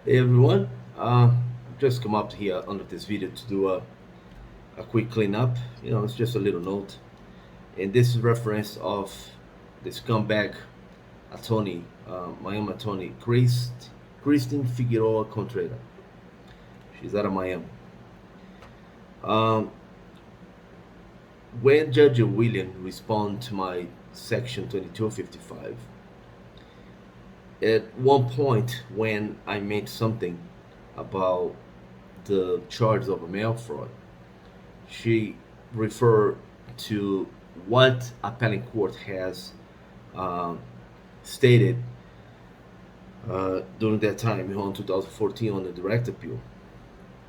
Hey everyone, just come up here under this video to do a quick cleanup. It's just a little note, and this is reference of the scumbag attorney, Miami attorney, Kristin Figueroa Contreras. She's out of Miami. Um, when Judge William responded to my section 2255, at one point when I made something about the charge of a mail fraud, she referred to what appellate court has um, stated during that time in 2014 on the direct appeal,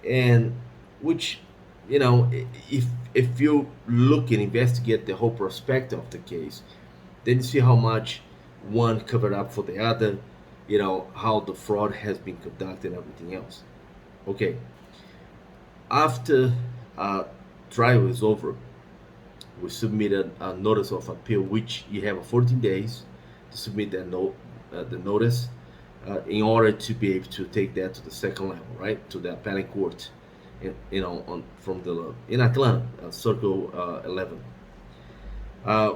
and which, if you look and investigate the whole perspective of the case, then you see how much one covered up for the other, how the fraud has been conducted and everything else. Okay, after trial is over, we submitted a notice of appeal, which you have 14 days to submit the notice in order to be able to take that to the second level, right, to the appellate court, from the in Atlanta, Circle 11.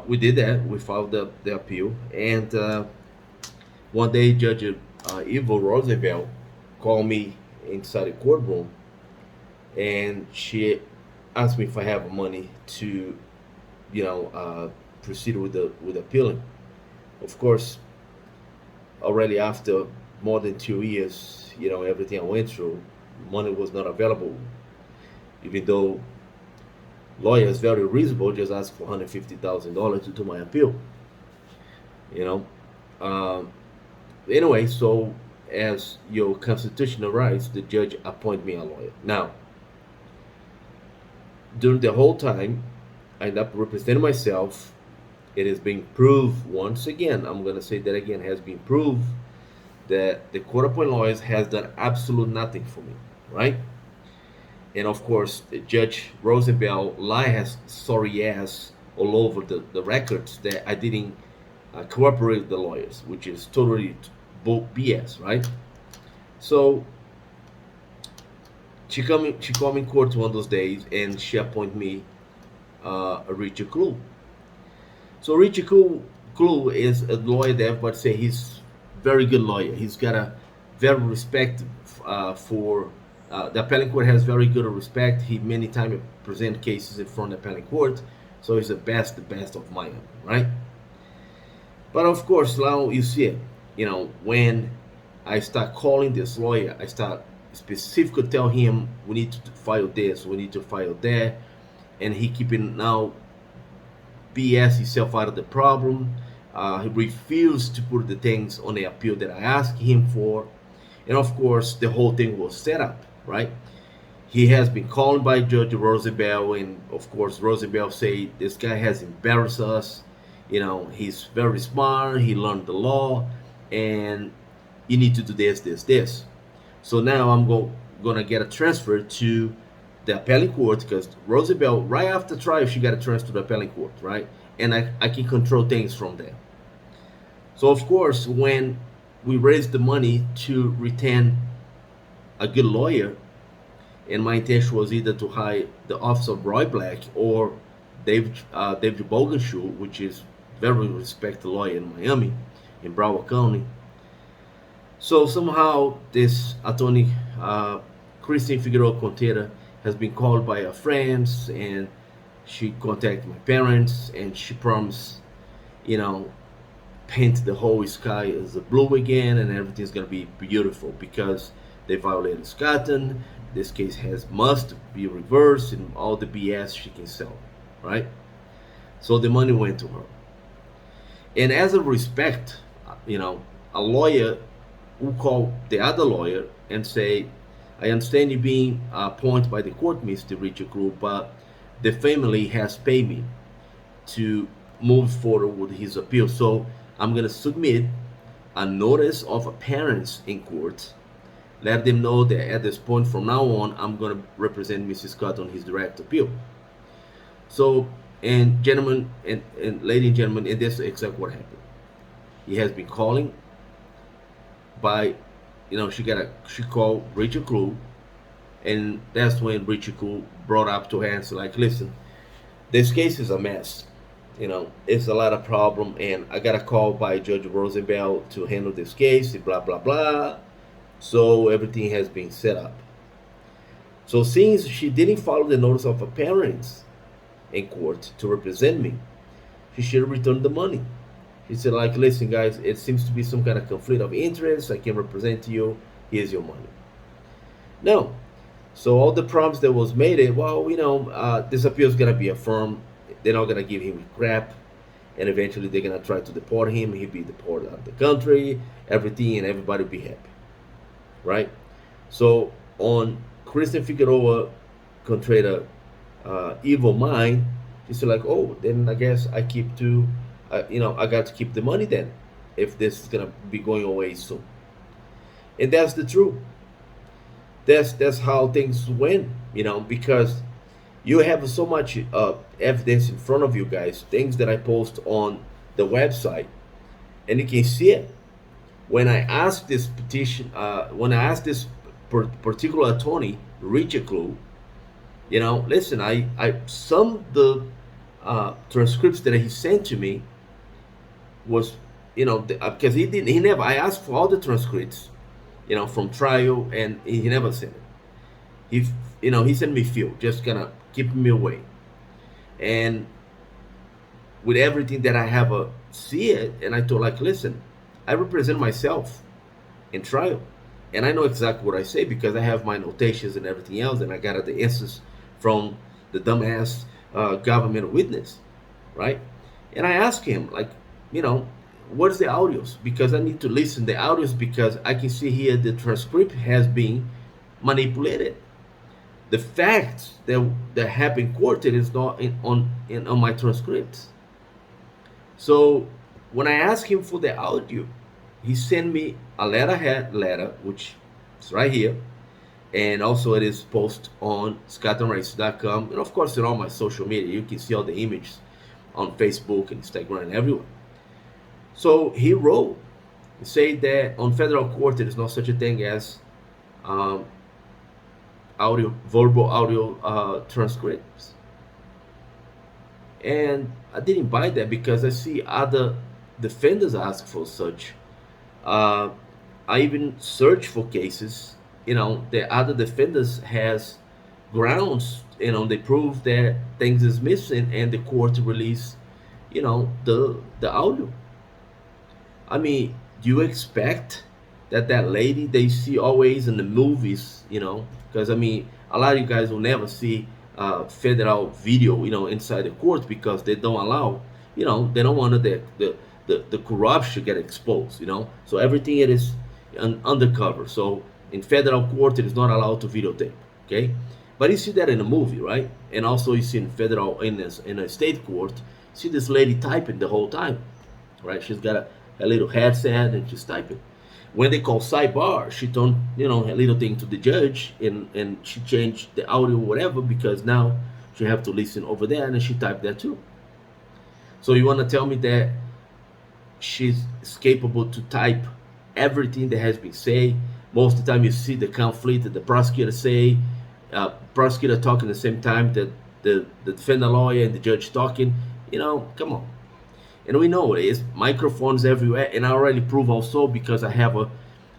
We did that. We filed the appeal, and one day, Judge Eva Roosevelt called me inside the courtroom, and she asked me if I have money to, proceed with appealing. Of course, already after more than 2 years, everything I went through, money was not available. Even though lawyers very reasonable, just asked for $150,000 to do my appeal. You know, um, anyway, so as your constitutional rights, the judge appoint me a lawyer. Now, during the whole time, I end up representing myself. It has been proved once again. I'm gonna say that again. Has been proved that the court appointed lawyers has done absolute nothing for me, right? And of course, Judge Roosevelt lie has sorry ass all over the records that I didn't cooperate with the lawyers, which is totally BS, right? So she called me in court one of those days, and she appointed me a Richard Clue. So Richard Clue is a lawyer that everybody say he's very good lawyer. He's got a very respect for the appellate court has very good respect. He many times present cases in front of the appellate court, so he's the best of Miami, right? But of course, now you see it. When I start calling this lawyer, I start specifically tell him we need to file this, we need to file that, and he keeping now BS himself out of the problem. He refused to put the things on the appeal that I asked him for, and of course, the whole thing was set up, right? He has been called by Judge Roosevelt, and of course, Roosevelt say this guy has embarrassed us. He's very smart. He learned the law, and you need to do this. So now I'm gonna get a transfer to the appellate court because Roosevelt, right after trial, she got a transfer to the appellate court, right? And I can control things from there. So of course, when we raised the money to retain a good lawyer, and my intention was either to hire the office of Roy Black or David Bogenschuh, which is very respected lawyer in Miami, in Broward County. So somehow this attorney, Kristin Figueroa Contreras, has been called by her friends, and she contacted my parents, and she promised, you know, paint the whole sky as a blue again, and everything's gonna be beautiful because they violated Scotland. This case must be reversed, and all the BS she can sell, right? So the money went to her, and as a respect, a lawyer who call the other lawyer and say, I understand you being appointed by the court, Mr. Richard Group, but the family has paid me to move forward with his appeal. So I'm going to submit a notice of appearance in court. Let them know that at this point from now on, I'm going to represent Mr. Scott on his direct appeal. So, and gentlemen, and ladies and gentlemen, and this is exactly what happened. He has been calling by she called Richard Crew, and that's when Richard Crew brought up to her and said, like, listen, this case is a mess. It's a lot of problem, and I got a call by Judge Rosenbell to handle this case, blah blah blah. So everything has been set up. So since she didn't follow the notice of appearance in court to represent me, she should return the money. She said, like, listen, guys, it seems to be some kind of conflict of interest. I can represent you. Here's your money. No. So all the promise that was made, well, this appeal is gonna be affirmed. They're not gonna give him crap, and eventually they're gonna try to deport him. He'll be deported out of the country, everything, and everybody will be happy, right? So on Kristin Figueroa Contreras' evil mind, she said, like, oh, then I guess I keep to, I got to keep the money then, if this is gonna be going away soon. And that's the truth. That's how things went, because you have so much evidence in front of you guys, things that I post on the website, and you can see it. When I asked this petition, when I asked this particular attorney, Richard Clue, listen, I some of the transcripts that he sent to me was, because he never, I asked for all the transcripts, from trial, and he never sent it. He sent me few, just kind of keeping me away. And with everything that I have see it, and I told, like, listen, I represent myself in trial, and I know exactly what I say because I have my notations and everything else, and I got the answers from the dumbass government witness, right? And I asked him, like, what is the audios? Because I need to listen the audios, because I can see here the transcript has been manipulated. The facts that have been quoted is not on my transcripts. So when I asked him for the audio, he sent me a letter, which is right here, and also it is posted on scottonrice.com, and of course in all my social media. You can see all the images on Facebook and Instagram and everywhere. So he wrote, say that on federal court there is no such a thing as verbal audio transcripts. And I didn't buy that because I see other defenders ask for such. I even search for cases, the other defenders has grounds, they prove that things is missing, and the court release, the audio. I mean, do you expect that lady they see always in the movies, because I mean, a lot of you guys will never see federal video, inside the court, because they don't allow, they don't want the corruption get exposed, so everything it is undercover. So in federal court it is not allowed to videotape, okay? But you see that in a movie, right? And also you see in federal, in a state court, you see this lady typing the whole time, right? She's got a little headset and she's typing. When they call sidebar, she turned, a little thing to the judge, and she changed the audio or whatever, because now she have to listen over there, and she typed that too. So you want to tell me that she's capable to type everything that has been said? Most of the time you see the conflict that the prosecutor say, prosecutor talking at the same time that the defendant lawyer and the judge talking. Come on. And we know it's microphones everywhere, and I already prove also, because I have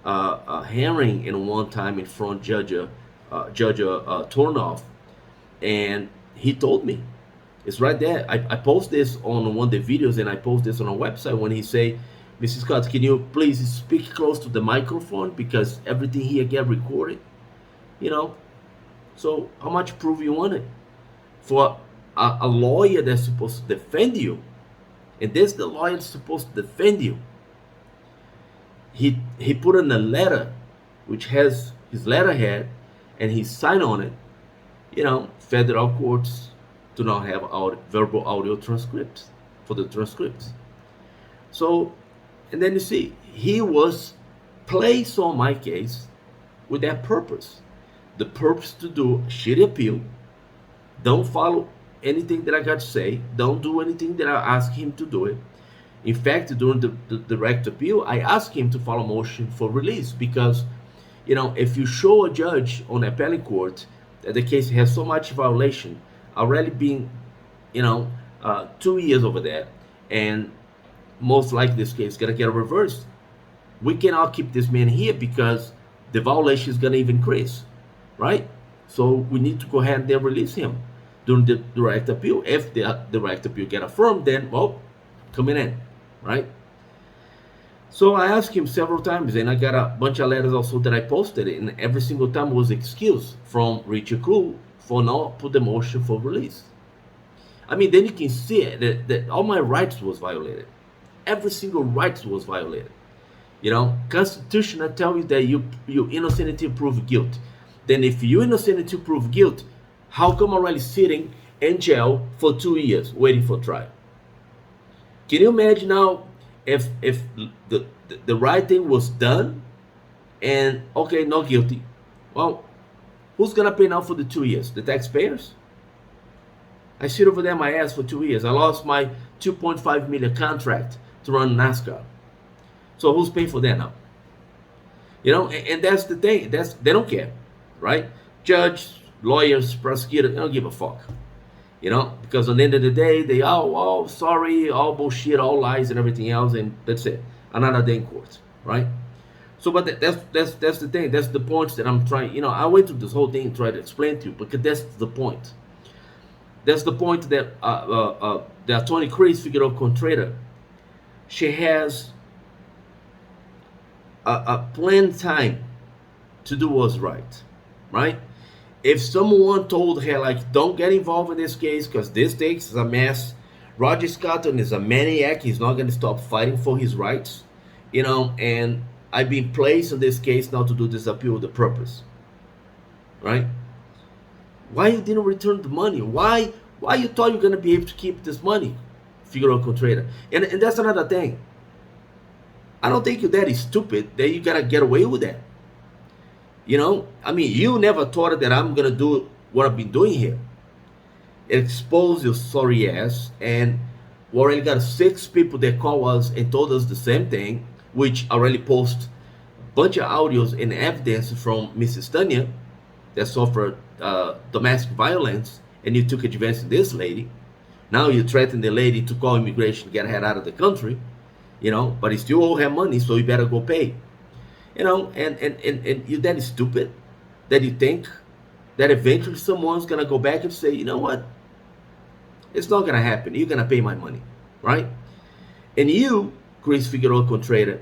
a hearing in one time in front Judge Tornoff, and he told me, it's right there. I post this on one of the videos, and I post this on a website, when he say, Mrs. Scott, can you please speak close to the microphone, because everything here get recorded, So how much proof you wanted for a lawyer that's supposed to defend you? And this, the lawyer is supposed to defend you. He put in a letter, which has his letterhead, and he signed on it. Federal courts do not have verbal audio transcripts for the transcripts. So, and then you see, he was placed on my case with that purpose. The purpose to do shitty appeal, don't follow anything that I got to say, don't do anything that I ask him to do it, In fact, during the direct appeal, I asked him to file a motion for release because, if you show a judge on appellate court that the case has so much violation, already been, 2 years over there, and most likely this case is gonna get reversed. We cannot keep this man here because the violation is gonna even increase, right? So we need to go ahead and then release him during the direct appeal. If the direct appeal get affirmed, then coming in, right? So I asked him several times, and I got a bunch of letters also that I posted, and every single time was excuse from Richard Crew for not put the motion for release. I mean, then you can see that all my rights was violated. Every single right was violated. Constitution I tell you that you innocent until prove guilt. Then if you innocent until prove guilt, how come I'm already sitting in jail for 2 years waiting for trial? Can you imagine now if the right thing was done and okay, not guilty? Well, who's gonna pay now for the 2 years? The taxpayers? I sit over there my ass for 2 years. I lost my 2.5 million contract to run NASCAR. So who's paying for that now? And that's the thing. They don't care, right? Judge, lawyers, prosecutor, they don't give a fuck. Because on the end of the day, they all sorry, all bullshit, all lies and everything else, and that's it. Another day in court, right? So, but that's the thing. That's the points that I'm trying. I went through this whole thing and tried to explain to you, because that's the point. That's the point that the attorney Kristy Figueroa Contreras, she has a planned time to do what's right? If someone told her, like, don't get involved in this case because this case is a mess, Roger Scotton is a maniac, he's not going to stop fighting for his rights, and I've been placed in this case now to do this appeal with a purpose, right? Why you didn't return the money? Why you thought you're going to be able to keep this money, Figueroa Contreras? And that's another thing. I don't think you're that stupid that you gotta get away with that. I mean, you never thought that I'm gonna do what I've been doing here. Expose your sorry ass, and we already got 6 people that call us and told us the same thing, which already post a bunch of audios and evidence from Mrs. Tanya that suffered domestic violence, and you took advantage of this lady. Now you threaten the lady to call immigration, get her out of the country. But you still owe her money, so you better go pay. And you're that stupid that you think that eventually someone's gonna go back and say, you know what? It's not gonna happen. You're gonna pay my money, right? And you, Kristy Figueroa Contreras,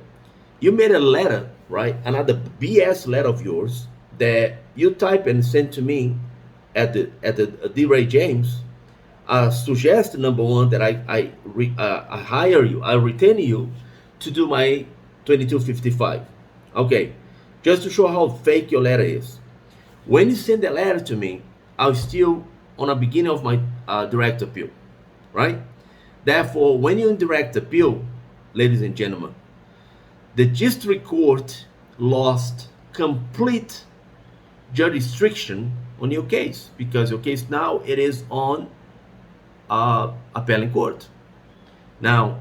you made a letter, right? Another BS letter of yours that you type and send to me at the D. Ray James. Suggest number one that I hire you, I retain you to do my 2255. Okay, just to show how fake your letter is. When you send that letter to me, I was still on the beginning of my direct appeal, right? Therefore, when you're in direct appeal, ladies and gentlemen, the district court lost complete jurisdiction on your case, because your case now it is on appellate court. Now,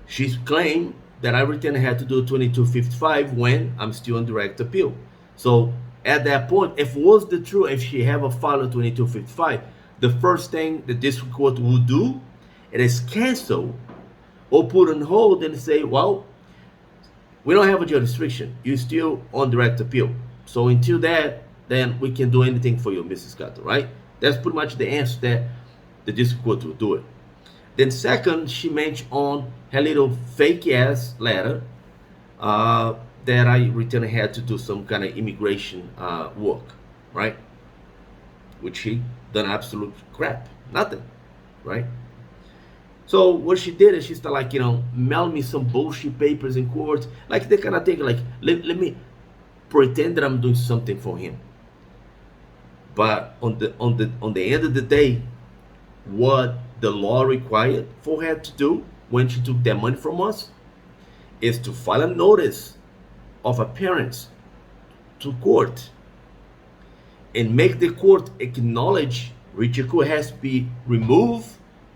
she's claimed that I returned had to do 2255 when I'm still on direct appeal. So at that point, if it was the truth, if she have a file of 2255, the first thing the district court would do is cancel or put on hold and say, well, we don't have a jurisdiction. You're still on direct appeal. So until that, then we can do anything for you, Mrs. Scott, right? That's pretty much the answer that the district court will do it. Then second, she mentioned on her little fake ass letter that I returned had to do some kind of immigration work, right? Which she done absolute crap, nothing, right? So what she did is she started mail me some bullshit papers in court, like the kind of thing, like let me pretend that I'm doing something for him. But on the end of the day, what the law required for her to do when she took that money from us is to file a notice of appearance to court and make the court acknowledge Richard Crew has to be removed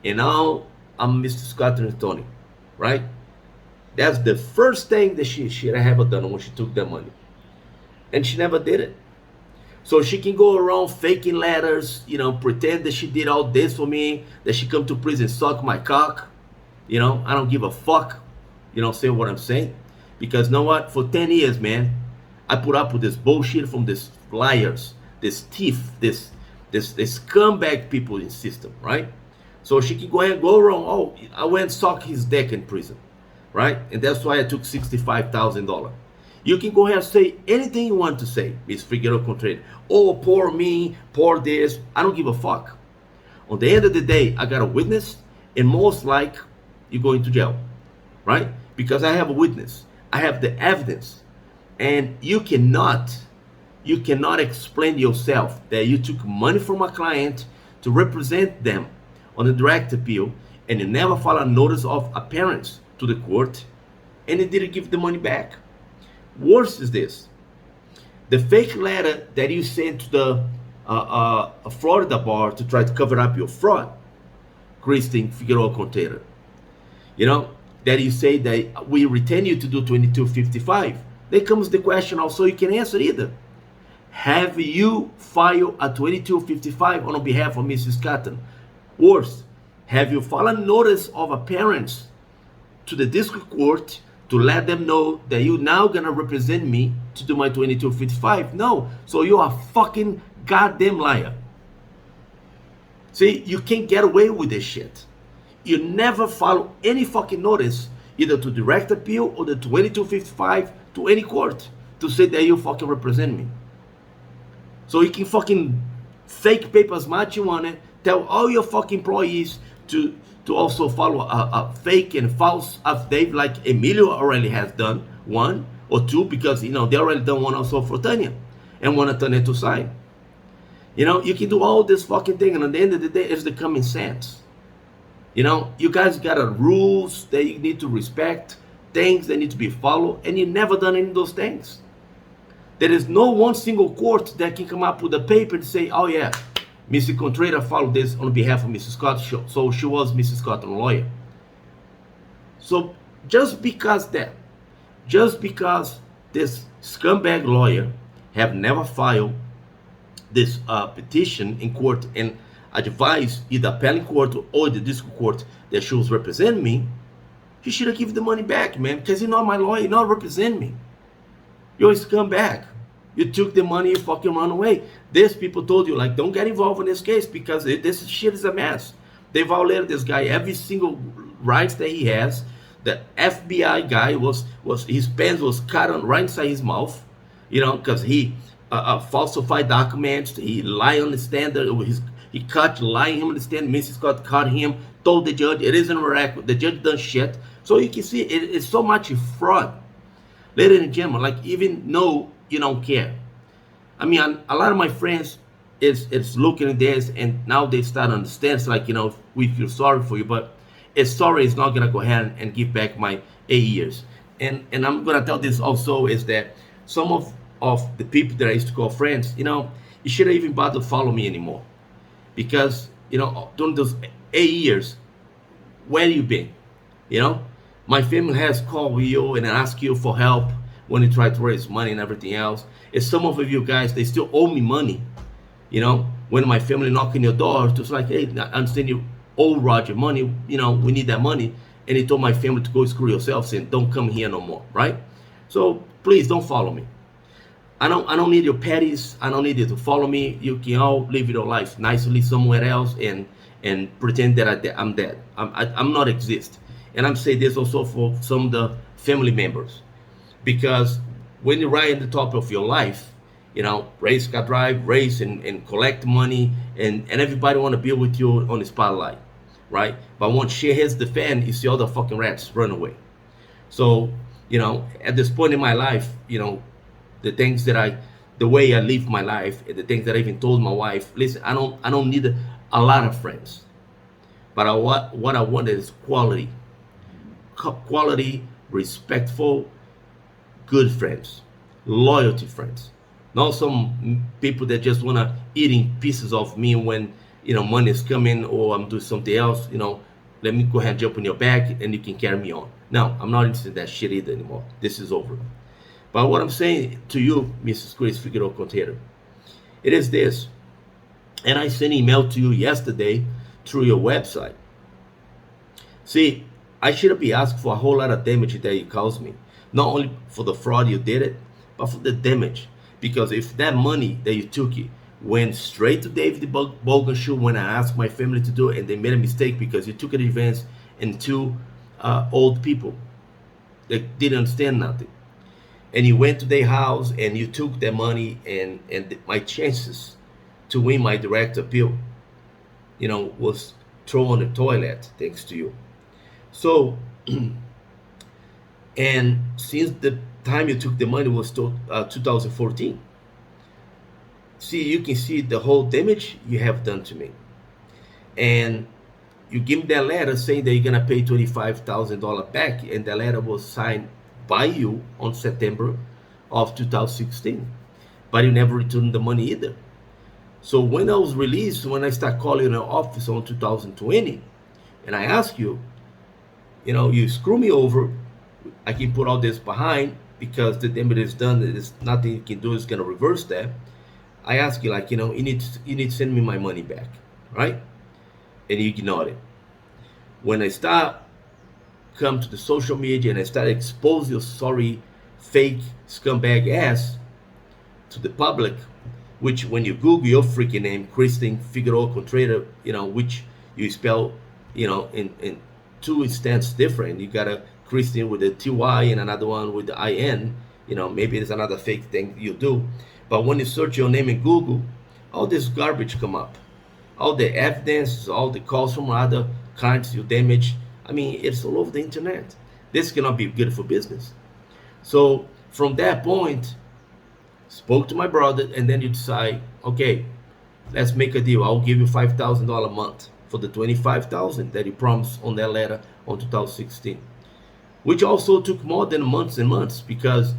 and now I'm Mr. Scott and Tony, right? That's the first thing that she should have ever done when she took that money. And she never did it. So she can go around faking letters, pretend that she did all this for me, that she come to prison, suck my cock. I don't give a fuck, say what I'm saying. Because you know what? For 10 years, man, I put up with this bullshit from these liars, this thief, this scumbag people in the system, right? So she can go ahead and go around, oh, I went and suck his dick in prison, right? And that's why I took $65,000. You can go ahead and say anything you want to say, Miss Figueroa Contreras. Oh, poor me, poor this. I don't give a fuck. On the end of the day, I got a witness, and most like you go into jail, right? Because I have a witness. I have the evidence. And you cannot explain yourself that you took money from a client to represent them on a direct appeal, and you never filed a notice of appearance to the court, and you didn't give the money back. Worse is this: the fake letter that you sent to the Florida bar to try to cover up your fraud, Kristin Figueroa Contreras. That you say that we retain you to do 2255. There comes the question also you can answer either. Have you filed a 2255 on behalf of Mrs. Cotton? Worse, have you filed a notice of appearance to the district court to let them know that you're now gonna represent me to do my 2255? No. So you are a fucking goddamn liar. See, you can't get away with this shit. You never file any fucking notice, either to direct appeal or the 2255 to any court to say that you fucking represent me. So you can fucking fake paper as much you want it, tell all your fucking employees to also follow a fake and false affidavit like Emilio already has done, 1 or 2, because they already done one also for Tanya and want Tanya to sign. You can do all this fucking thing, and at the end of the day, it's the common sense. You guys got rules that you need to respect, things that need to be followed, and you never done any of those things. There is no one single court that can come up with a paper and say, oh yeah, Mrs. Contreras followed this on behalf of Mrs. Scott, so she was Mrs. Scott, a lawyer. So just because this scumbag lawyer have never filed this petition in court and advised either appellate court or the district court that she was representing me, he should have given the money back, man, because you're not my lawyer, you're not representing me. You're a scumbag. You took the money, you fucking run away. These people told you, like, don't get involved in this case because this shit is a mess. They violated this guy every single rights that he has. The FBI guy was his pants was cut on right inside his mouth, because he falsified documents. He lied on the stand. He caught lying on the stand. Mrs. Scott caught him. Told the judge it isn't a record. The judge done shit. So you can see it's so much fraud. Ladies and gentlemen, like, even though you don't care. I mean, a lot of my friends is looking at this, and now they start to understand. It's like, we feel sorry for you, but sorry is not gonna go ahead and give back my 8 years. And I'm gonna tell this also is that some of the people that I used to call friends, you shouldn't even bother to follow me anymore, because during those 8 years, where you been? My family has called you and asked you for help when you try to raise money and everything else. And some of you guys, they still owe me money. When my family knocking your door, just like, hey, I understand you owe Roger money, we need that money. And he told my family to go screw yourselves and don't come here no more, right? So please don't follow me. I don't need your petties. I don't need you to follow me. You can all live your life nicely somewhere else and pretend that I'm dead. I'm not exist. And I'm saying this also for some of the family members, because when you're right in the top of your life, race car drive, race and collect money, and everybody want to be with you on the spotlight, right? But once shit hits the fan, you see all the fucking rats run away. So, at this point in my life, the things that the way I live my life, the things that I even told my wife, listen, I don't need a lot of friends, but what I want is quality, respectful, good friends, loyalty friends. Not some people that just wanna eating pieces of me when money is coming or I'm doing something else. let me go ahead and jump on your back and you can carry me on. No, I'm not interested in that shit either anymore. This is over. But what I'm saying to you, Mrs. Chris Figueroa Contreras, it is this. And I sent an email to you yesterday through your website. See, I shouldn't be asked for a whole lot of damage that you caused me. Not only for the fraud you did it, but for the damage. Because if that money that you took it went straight to David Bogenshoe when I asked my family to do it, and they made a mistake because you took an advance in two old people that didn't understand nothing. And you went to their house and you took their money, and my chances to win my direct appeal, was thrown on the toilet thanks to you. So, and since the time you took the money was 2014, see, you can see the whole damage you have done to me. And you give me that letter saying that you're gonna pay $25,000 back, and the letter was signed by you on September of 2016, but you never returned the money either. So when I was released, when I start calling in the office on 2020, and I ask you, you screw me over, I can put all this behind because the damage is done. There's nothing you can do is gonna reverse that. I ask you, you need to send me my money back, right? And you ignored it. When I start come to the social media and I start expose your sorry, fake scumbag ass to the public, which when you Google your freaking name, Kristin Figueroa Contreras, which you spell, in two instances different. You got a Kristin with a TY and another one with the IN. Maybe there's another fake thing you do. But when you search your name in Google, all this garbage come up. All the evidence, all the calls from other kinds you damage. I mean, it's all over the internet. This cannot be good for business. So from that point, spoke to my brother, and then you decide, okay, let's make a deal. I'll give you $5,000 a month for the $25,000 that you promised on that letter on 2016, which also took more than months and months because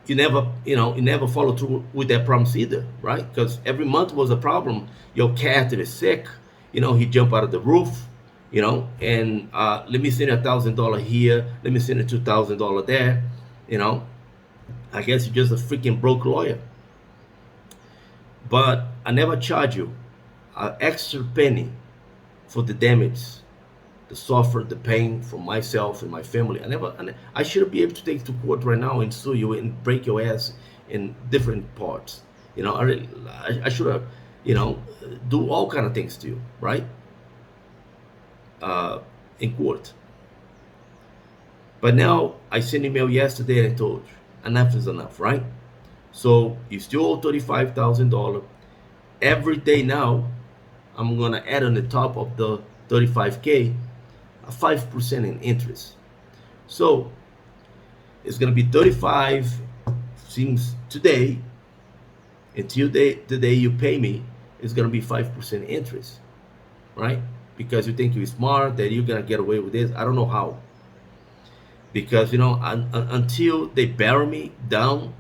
you never followed through with that promise either, right? Because every month was a problem. Your cat is sick, he jumped out of the roof, and let me send $1,000 here, let me send $2,000 there, I guess you're just a freaking broke lawyer. But I never charge you an extra penny for the damage, the suffer, the pain for myself and my family. I should be able to take to court right now and sue you and break your ass in different parts. I should have, do all kind of things to you, right? In court. But now I sent an email yesterday and I told you, enough is enough, right? So you still owe $35,000. Every day now, I'm gonna add on the top of the $35K a 5% in interest. So it's gonna be 35 since today until the day you pay me. It's gonna be 5% interest, right? Because you think you're smart, that you're gonna get away with this. I don't know how. Because until they bury me down,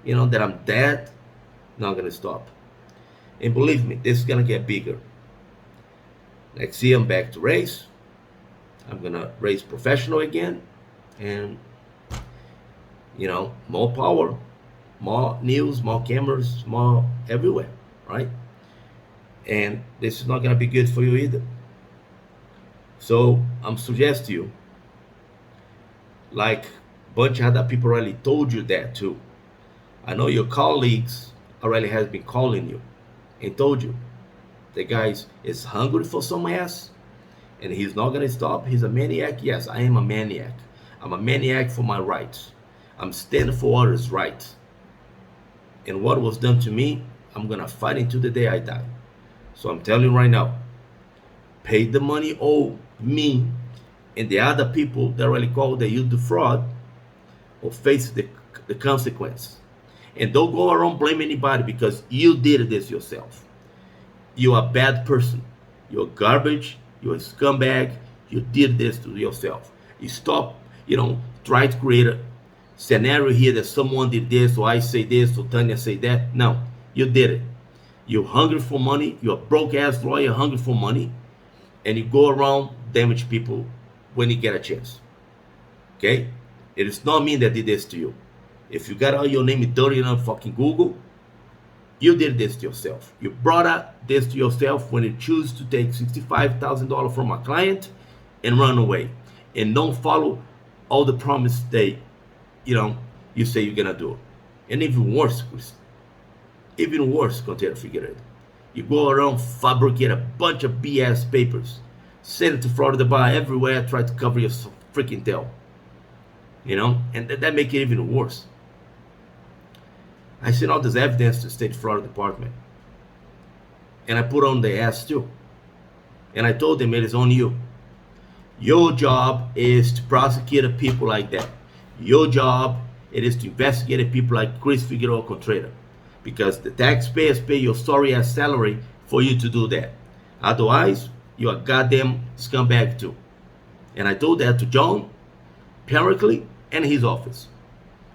that I'm dead, not gonna stop. And believe me, this is gonna get bigger. Next year I'm back to race. I'm gonna race professional again, and more power, more news, more cameras, more everywhere, right? And this is not gonna be good for you either. So I'm suggesting to you, like a bunch of other people already told you that too. I know your colleagues already has been calling you and told you the guy is hungry for some ass and he's not gonna stop. He's a maniac. Yes, I am a maniac. I'm a maniac for my rights. I'm standing for others' rights. And what was done to me, I'm gonna fight until the day I die. So I'm telling you right now, pay the money owed me and the other people that already called that you defraud, or face the consequence. And don't go around blaming anybody because you did this yourself. You're a bad person. You're garbage. You're a scumbag. You did this to yourself. You stop, try to create a scenario here that someone did this, or I say this, or Tanya say that. No, you did it. You're hungry for money. You're a broke ass lawyer hungry for money. And you go around damage people when you get a chance. Okay? It does not mean that did this to you. If you got all your name dirty on fucking Google, you did this to yourself. You brought up this to yourself when you choose to take $65,000 from a client and run away. And don't follow all the promise that, you say you're gonna do. And even worse, Chris, even worse, Contreras Figueroa. You go around, fabricate a bunch of BS papers, send it to Florida Bar everywhere, try to cover your freaking tail. And that make it even worse. I sent all this evidence to the State Florida Department. And I put on the ass too. And I told them it is on you. Your job is to prosecute people like that. Your job it is to investigate people like Kristin Figueroa Contreras. Because the taxpayers pay your sorry ass salary for you to do that. Otherwise, you're a goddamn scumbag too. And I told that to John, Pericles, and his office.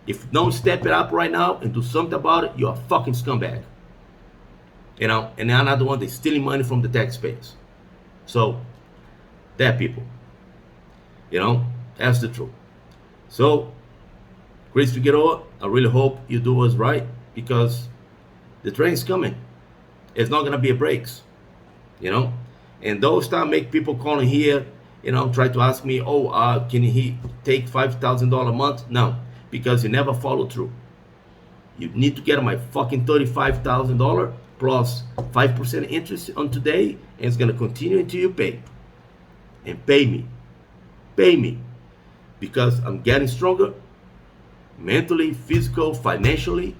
If you don't step it up right now and do something about it, you're a fucking scumbag. And I'm not the one that's stealing money from the taxpayers. So, that people. That's the truth. So, Kristin Figueroa, I really hope you do us right because the train's coming. It's not gonna be a breaks. And those time make people calling here, try to ask me, can he take $5,000 a month? No, because you never follow through. You need to get my fucking $35,000 plus 5% interest on today, and it's gonna continue until you pay. And pay me, because I'm getting stronger, mentally, physical, financially,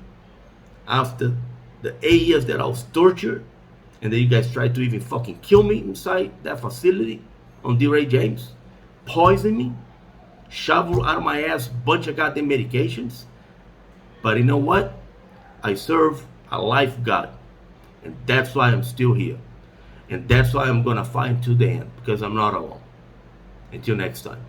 after the 8 years that I was tortured, and then you guys tried to even fucking kill me inside that facility on D. Ray James, poison me, shovel out of my ass bunch of goddamn medications. But you know what? I serve a life God, and that's why I'm still here, and that's why I'm gonna fight to the end, because I'm not alone. Until next time.